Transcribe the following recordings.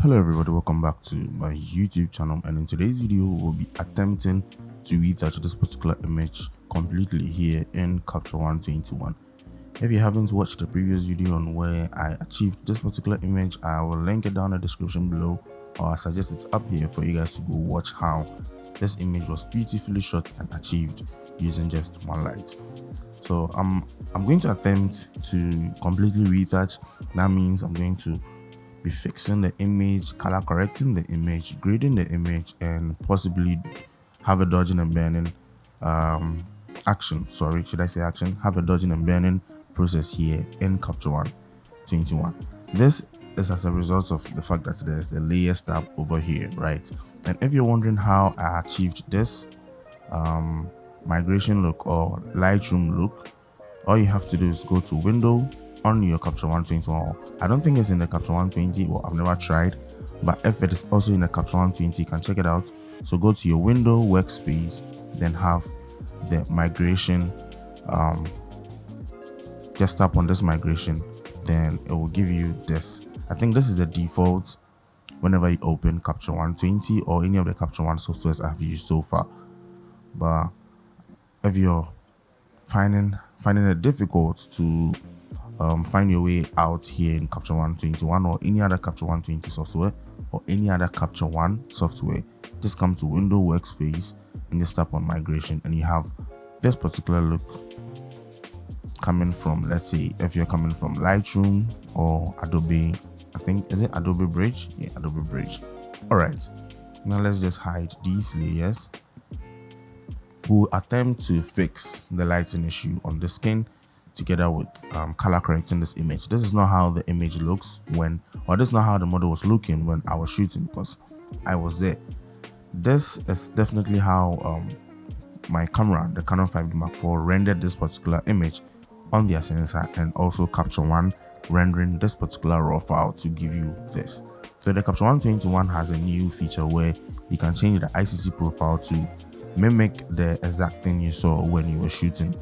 Hello everybody, welcome back to my YouTube channel, and in today's video we'll be attempting to retouch this particular image completely here in Capture One 21. If you haven't watched the previous video on where I achieved this particular image, I will link it down in the description below, or I suggest it's up here for you guys to go watch how this image was beautifully shot and achieved using just one light. So I'm going to attempt to completely retouch. That means I'm going to be fixing the image, color correcting the image, grading the image, and possibly have a dodging and burning action. Sorry, should I say action? Have a dodging and burning process here in Capture One 21. This is as a result of the fact that there's the layers tab over here, right? And if you're wondering how I achieved this migration look or Lightroom look, all you have to do is go to Window on your Capture One 21. I don't think it's in the Capture One 20, or I've never tried, but if it is also in the Capture One 20, you can check it out. So go to your Window, Workspace, then have the migration. Just tap on this migration, then it will give you this. I think this is the default whenever you open Capture One 20 or any of the Capture One softwares I've used so far. But if you're finding it difficult to find your way out here in Capture One 21 or any other Capture One 20 software or any other Capture One software, just come to Window, Workspace, and just tap on migration, and you have this particular look coming from, let's say, if you're coming from Lightroom or Adobe, I think, is it Adobe Bridge? Yeah, Adobe Bridge. All right, now let's just hide these layers. We'll attempt to fix the lighting issue on the skin together with color correcting this image. This is not how the image looks when, or this is not how the model was looking when I was shooting, because I was there. This is definitely how my camera, the Canon 5D Mark IV, rendered this particular image on their sensor, and also Capture One rendering this particular raw file to give you this. So the Capture One 21 has a new feature where you can change the ICC profile to mimic the exact thing you saw when you were shooting.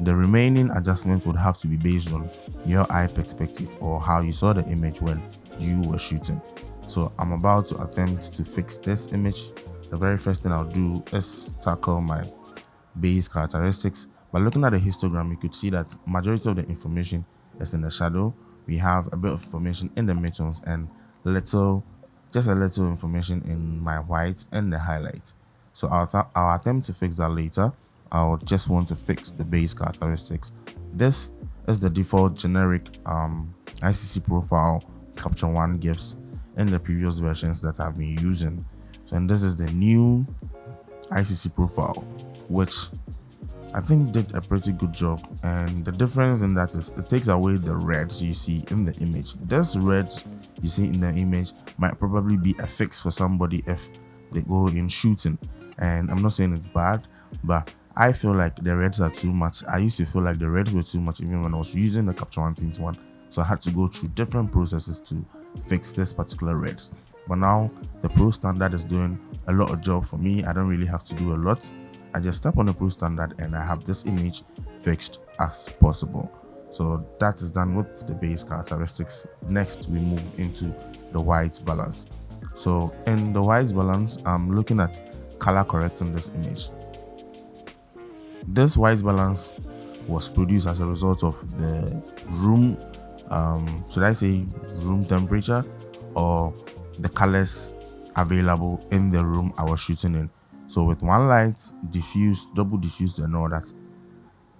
The remaining adjustments would have to be based on your eye perspective or how you saw the image when you were shooting. So I'm about to attempt to fix this image. The very first thing I'll do is tackle my base characteristics. By looking at the histogram, you could see that majority of the information is in the shadow. We have a bit of information in the midtones and just a little information in my white and the highlight. So I'll attempt to fix that later. I'll just want to fix the base characteristics. This is the default generic ICC profile Capture One gives in the previous versions that I've been using. So, and this is the new ICC profile, which I think did a pretty good job. And the difference in that is it takes away the reds you see in the image. This red you see in the image might probably be a fix for somebody if they go in shooting. And I'm not saying it's bad, but I feel like the reds are too much. I used to feel like the reds were too much even when I was using the Capture One 21. So I had to go through different processes to fix this particular reds. But now the Pro Standard is doing a lot of job for me. I don't really have to do a lot. I just tap on the Pro Standard and I have this image fixed as possible. So that is done with the base characteristics. Next, we move into the white balance. So in the white balance, I'm looking at color correcting this image. This white balance was produced as a result of the room, should I say room temperature, or the colors available in the room I was shooting in. So with one light, diffused, double diffused, and all that,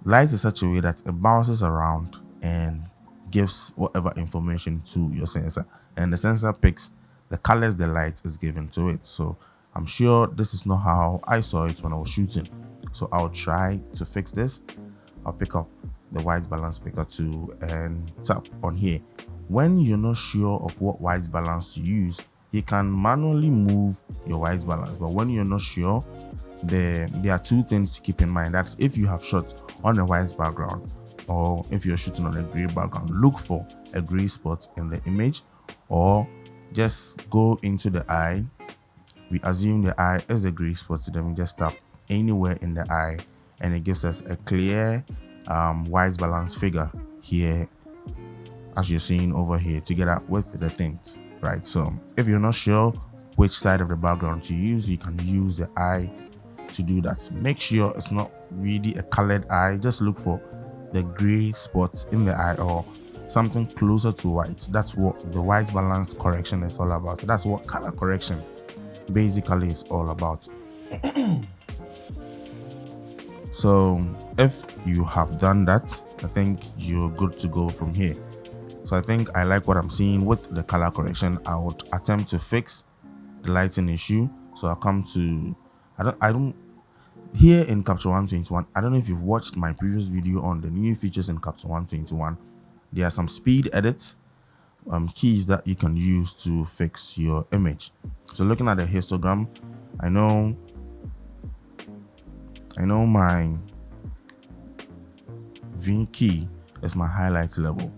light is such a way that it bounces around and gives whatever information to your sensor, and the sensor picks the colors the light is given to it. So I'm sure this is not how I saw it when I was shooting. So I'll try to fix this. I'll pick up the white balance picker tool and tap on here. When you're not sure of what white balance to use, you can manually move your white balance. But when you're not sure, there are two things to keep in mind. That's if you have shot on a white background, or if you're shooting on a gray background, look for a gray spot in the image, or just go into the eye. We assume the eye is a gray spot, so then we just tap anywhere in the eye and it gives us a clear white balance figure here, as you're seeing over here, together with the tint. right? So if you're not sure which side of the background to use, you can use the eye to do that. Make sure it's not really a colored eye. Just look for the gray spots in the eye or something closer to white. That's what the white balance correction is all about. That's what color correction basically is all about. So if you have done that, I think you're good to go from here. So I think I like what I'm seeing with the color correction. I would attempt to fix the lighting issue. So I'll come to, I don't here in Capture One 21. I don't know if you've watched my previous video on the new features in Capture One 21. There are some speed edits keys that you can use to fix your image. So looking at the histogram, I know my V key is my highlight level.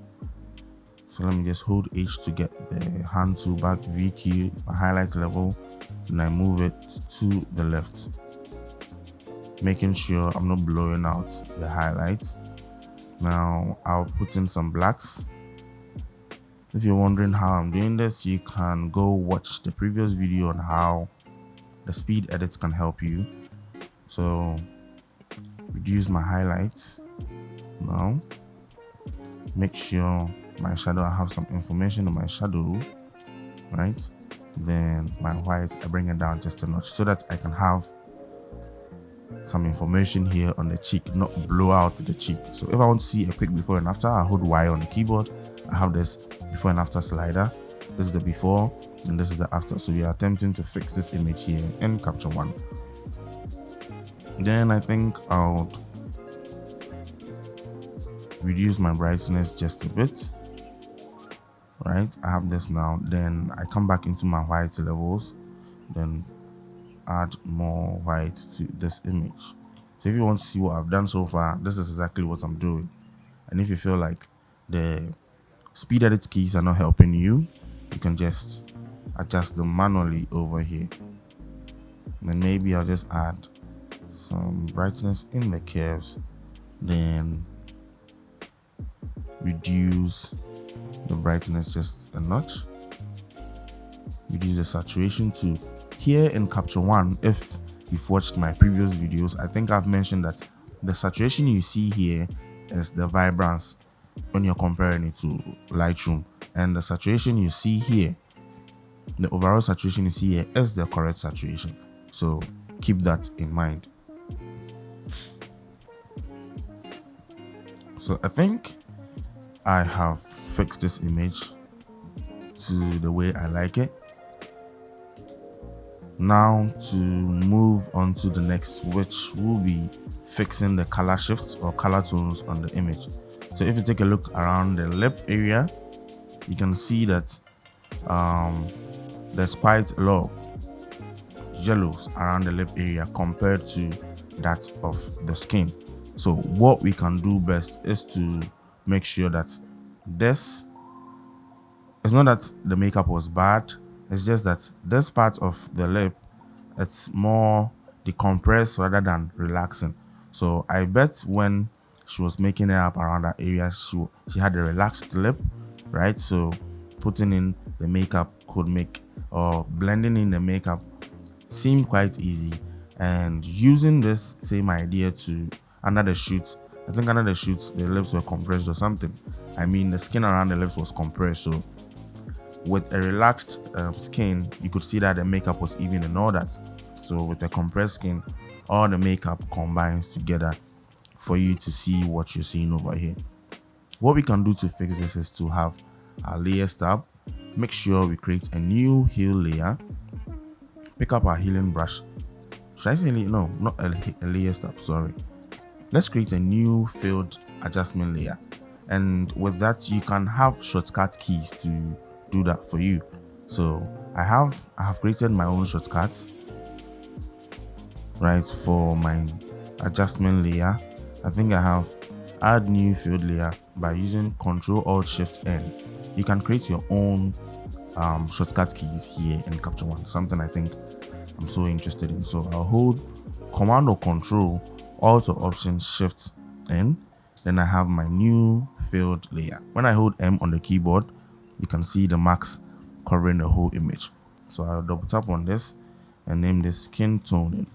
So let me just hold H to get the hand tool back. V key, my highlight level, and I move it to the left, making sure I'm not blowing out the highlights. Now I'll put in some blacks. If you're wondering how I'm doing this, you can go watch the previous video on how the speed edits can help you. So reduce my highlights. Now make sure my shadow, I have some information on my shadow, right? Then my white, I bring it down just a notch so that I can have some information here on the cheek, not blow out the cheek. So if I want to see a quick before and after, I hold Y on the keyboard. I have this before and after slider. This is the before and this is the after. So we are attempting to fix this image here in Capture One. Then I think I'll reduce my brightness just a bit. Right, I have this now. Then I come back into my white levels, then add more white to this image. So if you want to see what I've done so far, this is exactly what I'm doing. And if you feel like the speed edit keys are not helping you, you can just adjust them manually over here. Then maybe I'll just add some brightness in the curves, then reduce the brightness just a notch, reduce the saturation to here in Capture One. If you've watched my previous videos, I think I've mentioned that the saturation you see here is the vibrance when you're comparing it to Lightroom, and the saturation you see here, the overall saturation you see here, is the correct saturation. So keep that in mind. So I think I have fixed this image to the way I like it. Now to move on to the next, which will be fixing the color shifts or color tones on the image. So if you take a look around the lip area, you can see that there's quite a lot of yellows around the lip area compared to that of the skin. So what we can do best is to make sure that this, it's not that the makeup was bad, it's just that this part of the lip, it's more decompressed rather than relaxing. So I bet when she was making it up around that area, she had a relaxed lip, right? So putting in the makeup could make, or blending in the makeup seemed quite easy. And using this same idea to under the shoot, I think under the shoot the lips were compressed or something. I mean, the skin around the lips was compressed, so with a relaxed skin, you could see that the makeup was even and all that. So with a compressed skin, all the makeup combines together for you to see what you're seeing over here. What we can do to fix this is to have our layers tab. Make sure we create a new heal layer. Pick up our healing brush. Should I say no, not a layer tab, sorry. Let's create a new field adjustment layer, and with that you can have shortcut keys to do that for you. So I have created my own shortcuts, right, for my adjustment layer. I think I have add new field layer by using Ctrl-Alt-Shift-N. You can create your own shortcut keys here in Capture One, something I think I'm so interested in. So I'll hold Command or Control, Alt or Option Shift N. Then I have my new field layer. When I hold M on the keyboard, you can see the marks covering the whole image. So I'll double tap on this and name this skin toning.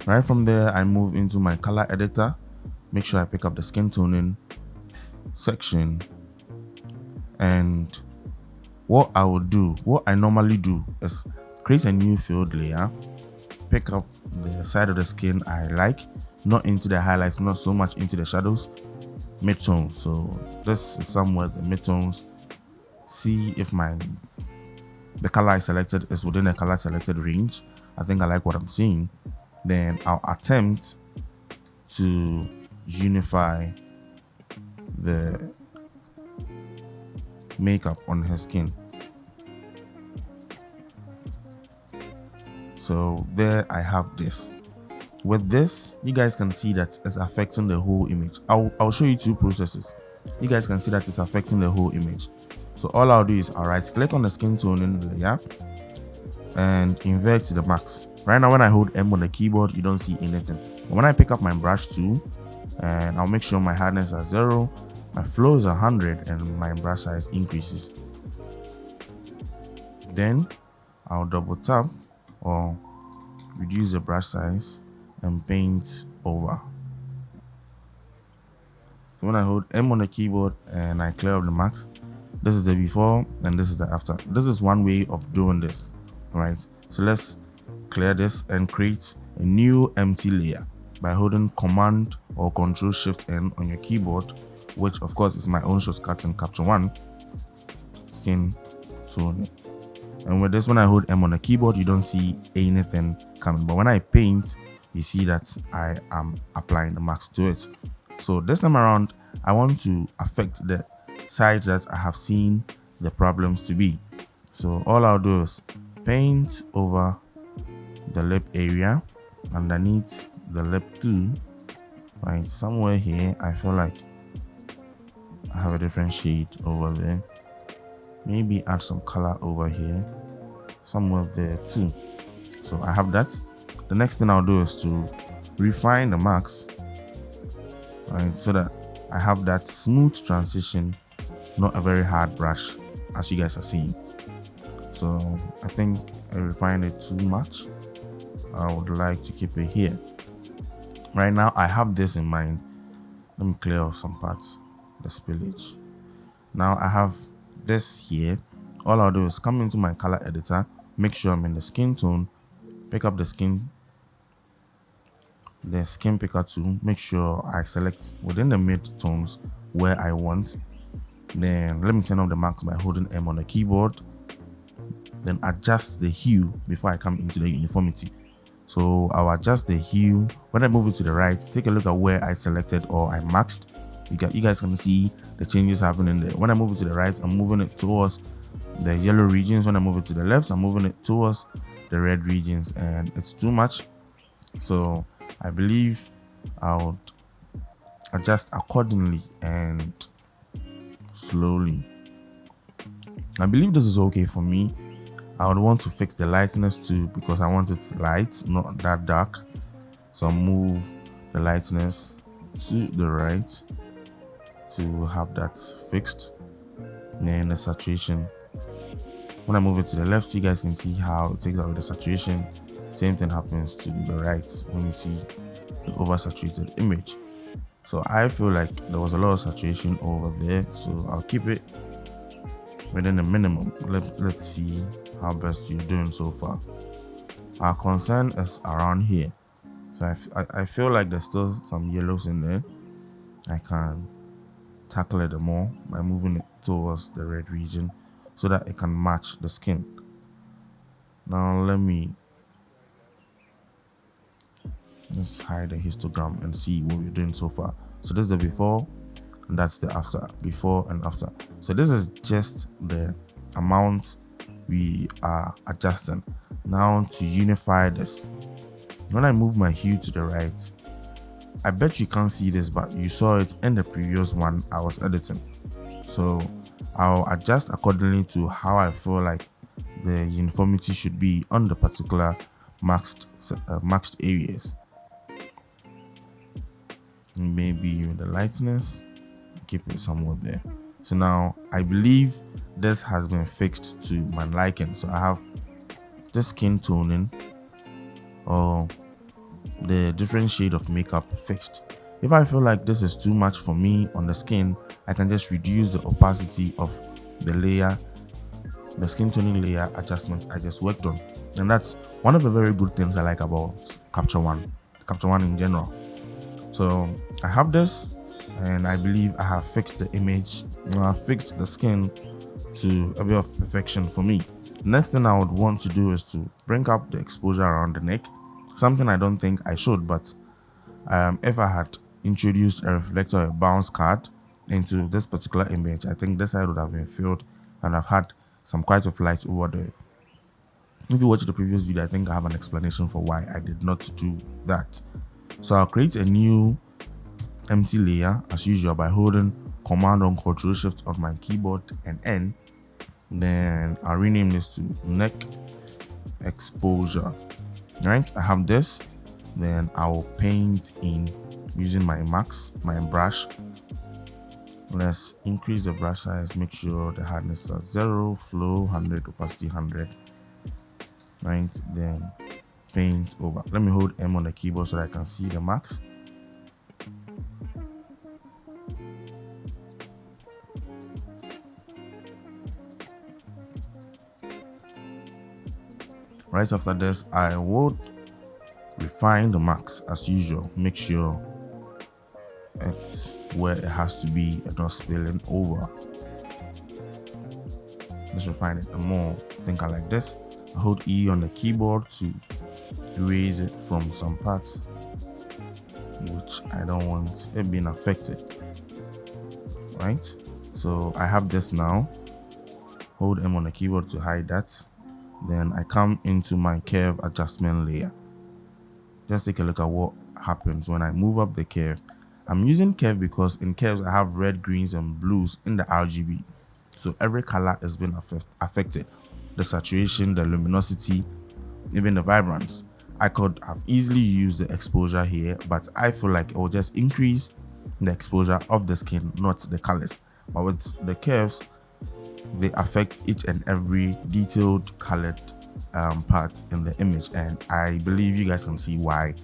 Right from there, I move into my color editor. Make sure I pick up the skin toning section, and what I normally do is create a new field layer, pick up the side of the skin I like, not into the highlights, not so much into the shadows, midtones. So this is somewhere the midtones. See if the color I selected is within the color selected range. I think I like what I'm seeing. Then I'll attempt to unify the makeup on her skin. So there I have this. With this, you guys can see that it's affecting the whole image. I'll show you two processes. You guys can see that it's affecting the whole image. So all I'll do is I'll right click on the skin toning layer and invert the max. Right now when I hold M on the keyboard, you don't see anything. But when I pick up my brush tool, and I'll make sure my hardness is 0, my flow is 100, and my brush size increases. Then I'll double tap or reduce the brush size and paint over. So when I hold M on the keyboard and I clear up the max, this is the before and this is the after. This is one way of doing this, right? So let's clear this and create a new empty layer by holding Command or Control Shift N on your keyboard, which of course is my own shortcut in Capture One, skin tone. And with this, when I hold M on the keyboard, you don't see anything coming. But when I paint, you see that I am applying the max to it. So this time around, I want to affect the side that I have seen the problems to be. So all I'll do is paint over the lip area, underneath the lip too, right somewhere here. I feel like I have a different shade over there. Maybe add some color over here, somewhere there too. So I have that. The next thing I'll do is to refine the max, right, so that I have that smooth transition, not a very hard brush as you guys are seeing. So I think I refined it too much. I would like to keep it here. Right now I have this in mind. Let me clear off some parts, the spillage. Now I have this here. All I'll do is come into my color editor, make sure I'm in the skin tone, pick up the skin picker tool, make sure I select within the mid tones where I want. Then let me turn off the max by holding M on the keyboard, then adjust the hue before I come into the uniformity. So I'll adjust the hue. When I move it to the right, take a look at where I selected or I maxed. You guys can see the changes happening there. When I move it to the right, I'm moving it towards the yellow regions. When I move it to the left, I'm moving it towards the red regions, and it's too much. So I believe I'll adjust accordingly and slowly. I believe this is okay for me. I would want to fix the lightness too, because I want it light, not that dark. So I'll move the lightness to the right to have that fixed. And then the saturation, when I move it to the left, you guys can see how it takes away the saturation. Same thing happens to the right when you see the oversaturated image. So I feel like there was a lot of saturation over there, so I'll keep it within the minimum. Let's see how best you're doing so far. Our concern is around here, so I feel like there's still some yellows in there. I can tackle it more by moving it towards the red region so that it can match the skin. Now let me just hide the histogram and see what we're doing so far. So this is the before and that's the after, before and after. So this is just the amount we are adjusting. Now to unify this, when I move my hue to the right, I bet you can't see this, but you saw it in the previous one I was editing. So I'll adjust accordingly to how I feel like the uniformity should be on the particular maxed areas. Maybe with the lightness, keep it somewhere there. So now I believe this has been fixed to my liking. So I have the skin toning or the different shade of makeup fixed. If I feel like this is too much for me on the skin, I can just reduce the opacity of the layer, the skin toning layer adjustments I just worked on. And that's one of the very good things I like about Capture One in general. So I have this, and I believe I have fixed the image, I have fixed the skin to a bit of perfection for me. The next thing I would want to do is to bring up the exposure around the neck, something I don't think I should, but if I had introduced a reflector or a bounce card into this particular image, I think this side would have been filled and I've had some quite of light over there. If you watch the previous video, I think I have an explanation for why I did not do that. So I'll create a new empty layer as usual by holding Command or Control Shift on my keyboard and N. Then I'll rename this to neck exposure. Right, I have this. Then I will paint in using my brush. Let's increase the brush size, make sure the hardness is at 0, flow 100, opacity 100. Right, then paint over. Let me hold M on the keyboard so that I can see the marks. Right after this, I would refine the marks as usual. Make sure it's where it has to be and not spilling over. Let's refine it more. Think I like this. I hold E on the keyboard to erase it from some parts which I don't want it being affected. Right, so I have this now. Hold M on the keyboard to hide that. Then I come into my curve adjustment layer. Just take a look at what happens when I move up the curve. I'm using curve because in curves I have red, greens and blues in the RGB, so every color has been affected. The saturation, the luminosity, even the vibrance. I could have easily used the exposure here, but I feel like it will just increase the exposure of the skin, not the colors. But with the curves, they affect each and every detailed colored part in the image, and I believe you guys can see why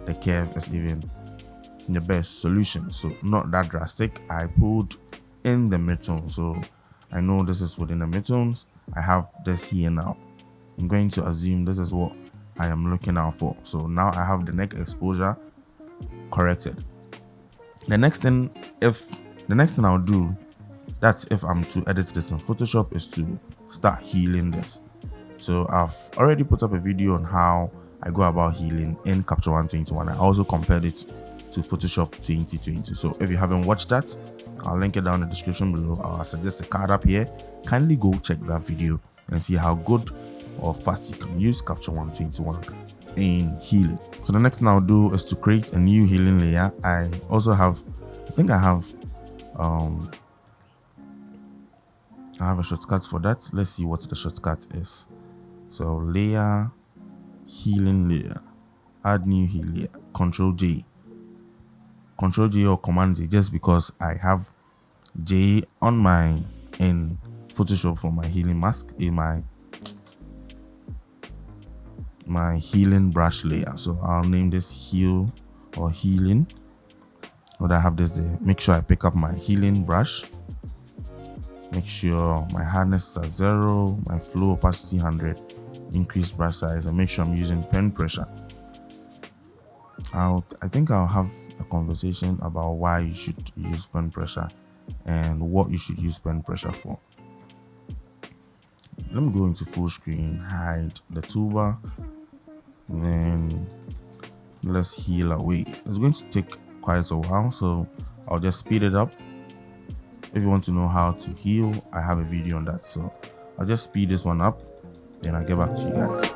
the curve is even the best solution. So not that drastic. I pulled in the midtone, so I know this is within the midtones. I have this here now. I'm going to assume this is what I am looking out for. So now I have the neck exposure corrected. The next thing I'll do, that's if I'm to edit this in Photoshop, is to start healing this. So I've already put up a video on how I go about healing in Capture One 2021. I also compared it to Photoshop 2020. So if you haven't watched that, I'll link it down in the description below. I'll suggest a card up here. Kindly go check that video and see how good or fast you can use Capture One 2021 in healing. So the next thing I'll do is to create a new healing layer. I also have, I have a shortcut for that. Let's see what the shortcut is. So layer, healing layer, add new healing layer, Control J or Command J, just because I have J on my in Photoshop for my healing mask in my healing brush layer. So I'll name this heal or healing. But I have this there. Make sure I pick up my healing brush. Make sure my hardness is at 0, my flow opacity 100, increase brush size, and make sure I'm using pen pressure. I think I'll have a conversation about why you should use pen pressure and what you should use pen pressure for. Let me go into full screen, hide the toolbar, and then let's heal away. It's going to take quite a while, so I'll just speed it up. If you want to know how to heal, I have a video on that, so I'll just speed this one up, then I'll get back to you guys.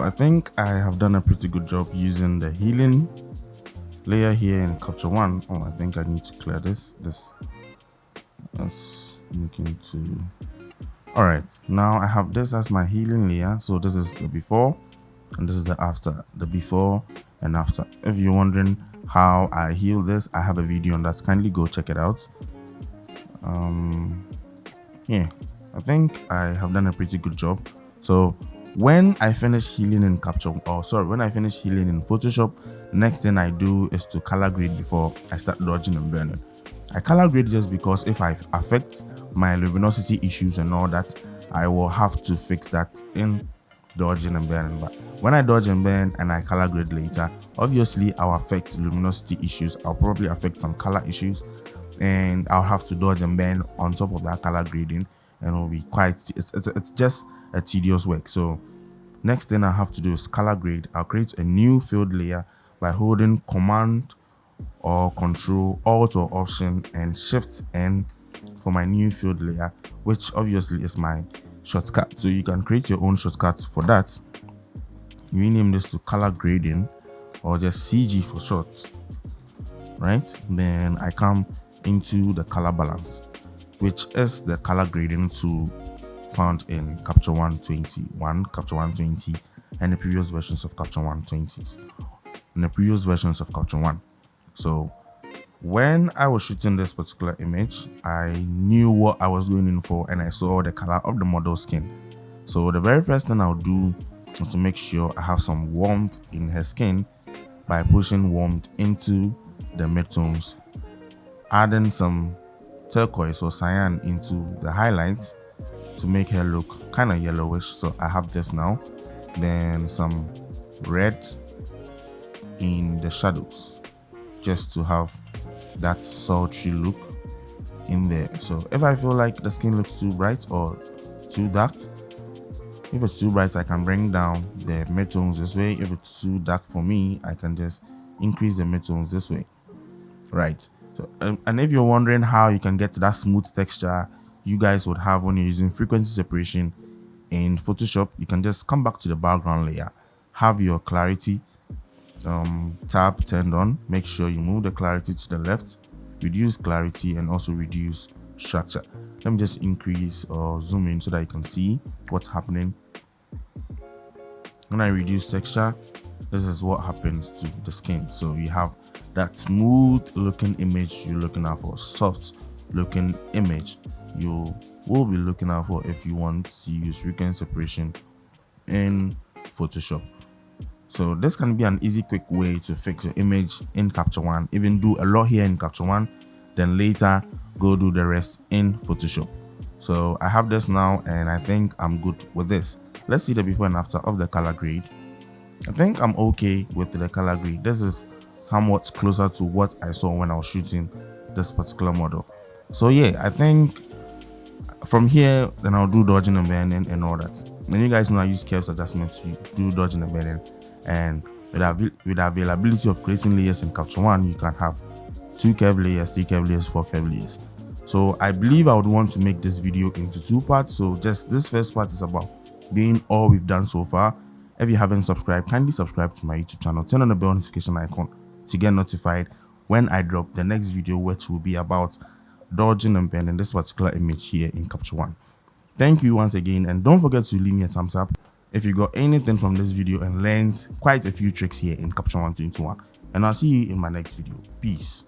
I think I have done a pretty good job using the healing layer here in Capture One. Oh, I think I need to clear this. Let's look into. All right, now I have this as my healing layer. So this is the before and this is the after. The before and after. If you're wondering how I heal this, I have a video on that. Kindly go check it out. Yeah, I think I have done a pretty good job. So when I finish healing in when I finish healing in Photoshop, next thing I do is to color grade before I start dodging and burning. I color grade just because if I affect my luminosity issues and all that, I will have to fix that in dodging and burning. But when I dodge and burn and I color grade later, obviously I'll affect luminosity issues. I'll probably affect some color issues, and I'll have to dodge and burn on top of that color grading, and it'll be it's just a tedious work. So next thing I have to do is color grade. I'll create a new field layer by holding Command or Control, Alt or Option and Shift N for my new field layer, which obviously is my shortcut. So you can create your own shortcuts for that. You rename this to color grading or just CG for short, right? Then I come into the color balance, which is the color grading tool found in Capture One 21, Capture One 20, and the previous versions of Capture One 20, and the previous versions of Capture One. So when I was shooting this particular image, I knew what I was going in for, and I saw the color of the model's skin. So the very first thing I'll do is to make sure I have some warmth in her skin by pushing warmth into the midtones, adding some turquoise or cyan into the highlights to make her look kind of yellowish. So I have this now. Then some red in the shadows just to have that sultry look in there. So if I feel like the skin looks too bright or too dark, if it's too bright, I can bring down the midtones this way. If it's too dark for me, I can just increase the midtones this way, right? So and if you're wondering how you can get that smooth texture you guys would have when you're using frequency separation in Photoshop, you can just come back to the background layer, have your clarity tab turned on, make sure you move the clarity to the left, reduce clarity, and also reduce structure. Let me just increase or zoom in so that you can see what's happening. When I reduce texture, this is what happens to the skin. So you have that smooth looking image you're looking out for, soft looking image you will be looking out for if you want to use frequency separation in Photoshop. So this can be an easy, quick way to fix your image in Capture One. Even do a lot here in Capture One, then later go do the rest in Photoshop. So I have this now, and I think I'm good with this. Let's see the before and after of the color grade. I think I'm okay with the color grade. This is somewhat closer to what I saw when I was shooting this particular model. So yeah, I think from here, then I'll do dodging and burning and all that. And you guys know I use curves adjustment to do dodging and burning. And with the availability of creating layers in Capture One, you can have 2 curve layers, 3 curve layers, 4 curve layers. So I believe I would want to make this video into 2 parts. So just this first part is about doing all we've done so far. If you haven't subscribed, kindly subscribe to my YouTube channel, turn on the bell notification icon to get notified when I drop the next video, which will be about dodging and burning this particular image here in Capture One. Thank you once again, and don't forget to leave me a thumbs up if you got anything from this video and learned quite a few tricks here in Capture One 21. And I'll see you in my next video. Peace.